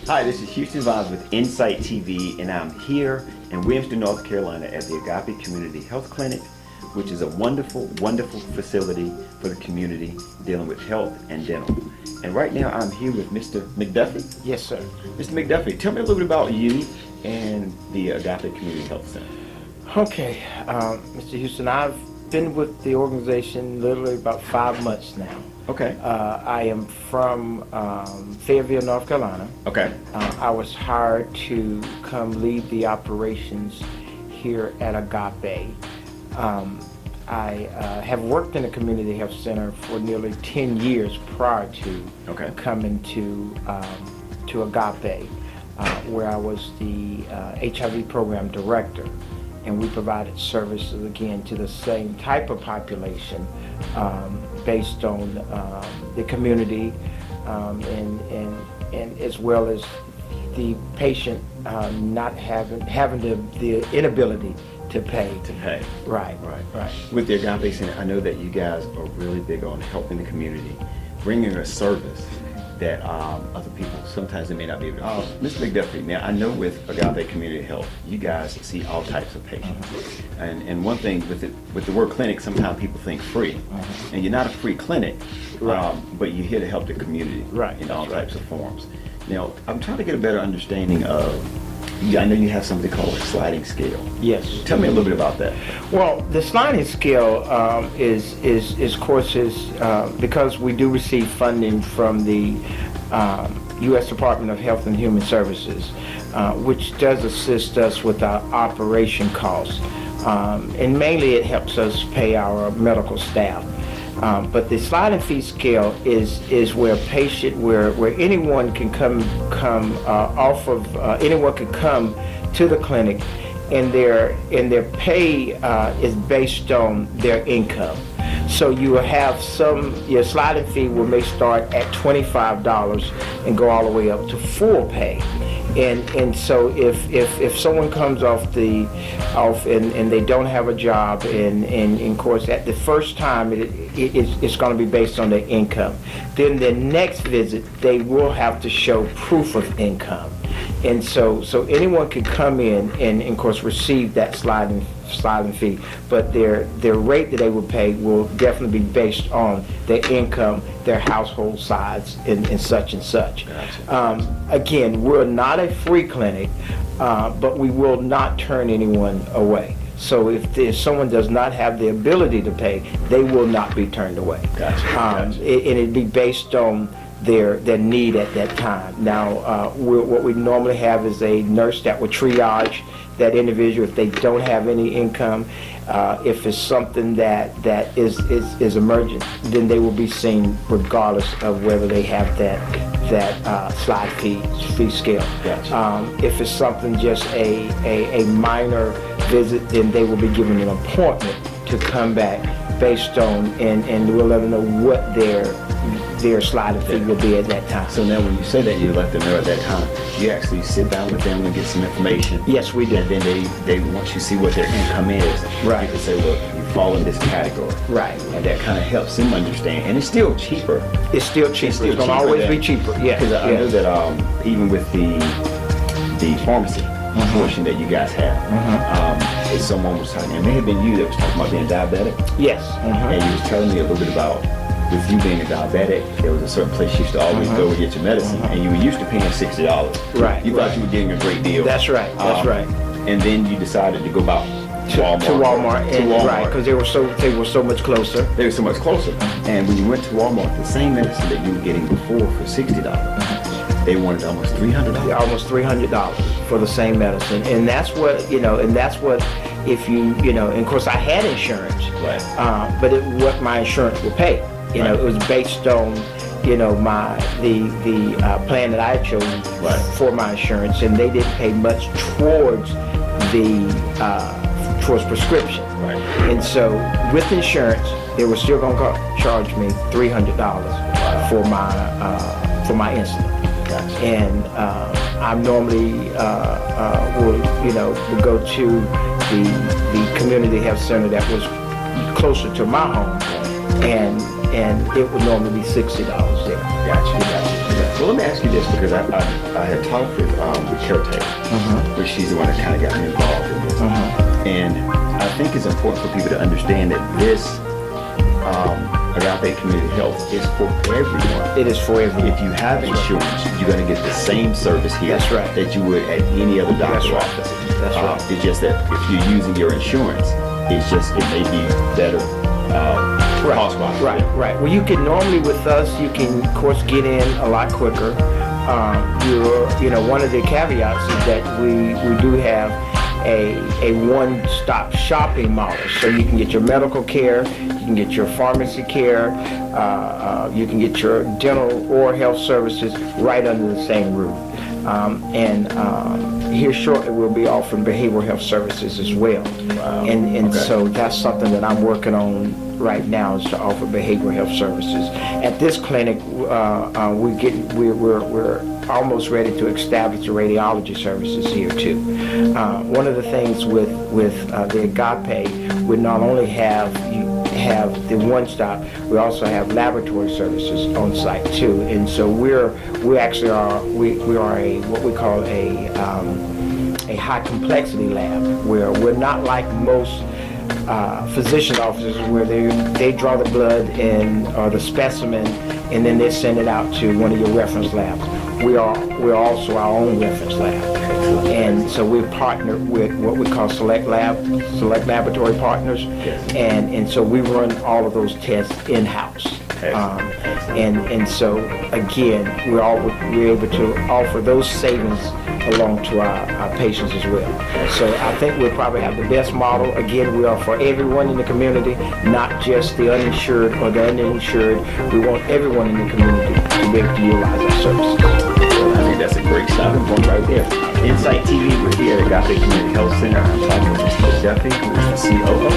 Hi, this is Houston Vibes with Insight TV, and I'm here in Williamston, North Carolina at the Agape Community Health Clinic, which is a wonderful, wonderful facility for the community dealing with health and dental. And right now I'm here with Mr. McDuffie. Yes, sir. Mr. McDuffie, tell me a little bit about you and the Agape Community Health Center. Okay, Mr. Houston, I've been with the organization literally about 5 months now. Okay. I am from Fayetteville, North Carolina. Okay. I was hired to come lead the operations here at Agape. I have worked in a community health center for nearly 10 years prior to coming to Agape, where I was the HIV program director. And we provided services again to the same type of population based on the community and as well as the patient not having the inability to pay. Right. With the Agape Center, I know that you guys are really big on helping the community, bringing a service that other people sometimes they may not be able to. Mr. McDuffie, now I know with Agape Community Health, you guys see all types of patients. And one thing with the word clinic, sometimes people think free. And you're not a free clinic, but you're here to help the community in all types of forms. Now, I'm trying to get a better understanding of, I know you have something called a sliding scale. Yes. Tell me a little bit about that. Well, the sliding scale is courses because we do receive funding from the U.S. Department of Health and Human Services, which does assist us with our operation costs. And mainly it helps us pay our medical staff. But the sliding fee scale is where where anyone can come anyone can come to the clinic, and their pay is based on their income. So you will have your sliding fee may start at $25 and go all the way up to full pay. And so if someone comes off and they don't have a job, and of course at the first time it's going to be based on their income. Then the next visit they will have to show proof of income. And so anyone can come in and of course receive that sliding fee, but their rate that they will pay will definitely be based on their income, their household size, and such and such. Gotcha. Again, we're not a free clinic, but we will not turn anyone away. So if someone does not have the ability to pay, they will not be turned away. Gotcha. And it'd be based on their need at that time. Now, what we normally have is a nurse that will triage that individual if they don't have any income. If it's something that is emergent, then they will be seen regardless of whether they have that slide fee scale. Gotcha. If it's something just a minor visit, then they will be given an appointment to come back based on, and we'll let them know what their sliding fee will be at that time. So now when you say that you let them know at that time, you actually sit down with them and get some information. Yes, we do. And then they once you see what their income is, you can say, look, you fall in this category. Right. And that kind of helps them understand. And it's still cheaper. It's still cheaper. It's going to always be cheaper. Yeah. Because I know that even with the pharmacy portion that you guys have, if someone was talking, it may have been you that was talking about being diabetic. Yes. And you was telling me a little bit about, with you being a diabetic, there was a certain place you used to always go and get your medicine, and you were used to paying $60. Right. You thought you were getting a great deal. That's right. That's right. And then you decided to go back to Walmart. Right, because they were so much closer. They were so much closer. And when you went to Walmart, the same medicine that you were getting before for $60, they wanted almost $300. Almost $300 for the same medicine, and that's what if you and of course I had insurance, right? But what my insurance will pay. It was based on, the plan that I chose for my insurance, and they didn't pay much towards towards prescription. Right. And so with insurance, they were still going to charge me $300 for my insulin. Gotcha. And I normally will go to the community health center that was closer to my home, and it would normally be $60 there. Gotcha. Well, let me ask you this, because I had talked with Caretaker, which she's the one that kind of got me involved in this. And I think it's important for people to understand that this Agape Community Health is for everyone. It is for everyone. If you have insurance, you're going to get the same service here That's right. that you would at any other doctor's office. That's right. It's just that if you're using your insurance, it may be better cost-wise. Right. Well, you can normally with us, you can of course get in a lot quicker. One of the caveats is that we do have a one-stop shopping model. So you can get your medical care, you can get your pharmacy care, you can get your dental or health services right under the same roof. Here shortly we'll be offering behavioral health services as well. So that's something that I'm working on right now, is to offer behavioral health services. At this clinic, we're almost ready to establish the radiology services here too. One of the things with the Agape, we not only have the one stop, we also have laboratory services on site too. And so we are what we call a high complexity lab, where we're not like most physician offices where they draw the blood or the specimen and then they send it out to one of your reference labs. We're also our own reference lab. And so we're partnered with what we call select laboratory partners. And so we run all of those tests in-house. And so again, we're able to offer those savings along to our patients as well. So I think we'll probably have the best model. Again, we are for everyone in the community, not just the uninsured or the uninsured. We want everyone in the community to be able to utilize our services. I think that's a great stopping point right there. Insight TV, we're here at Agape Community Health Center. I'm talking with Mr. McDuffie, who is the COO.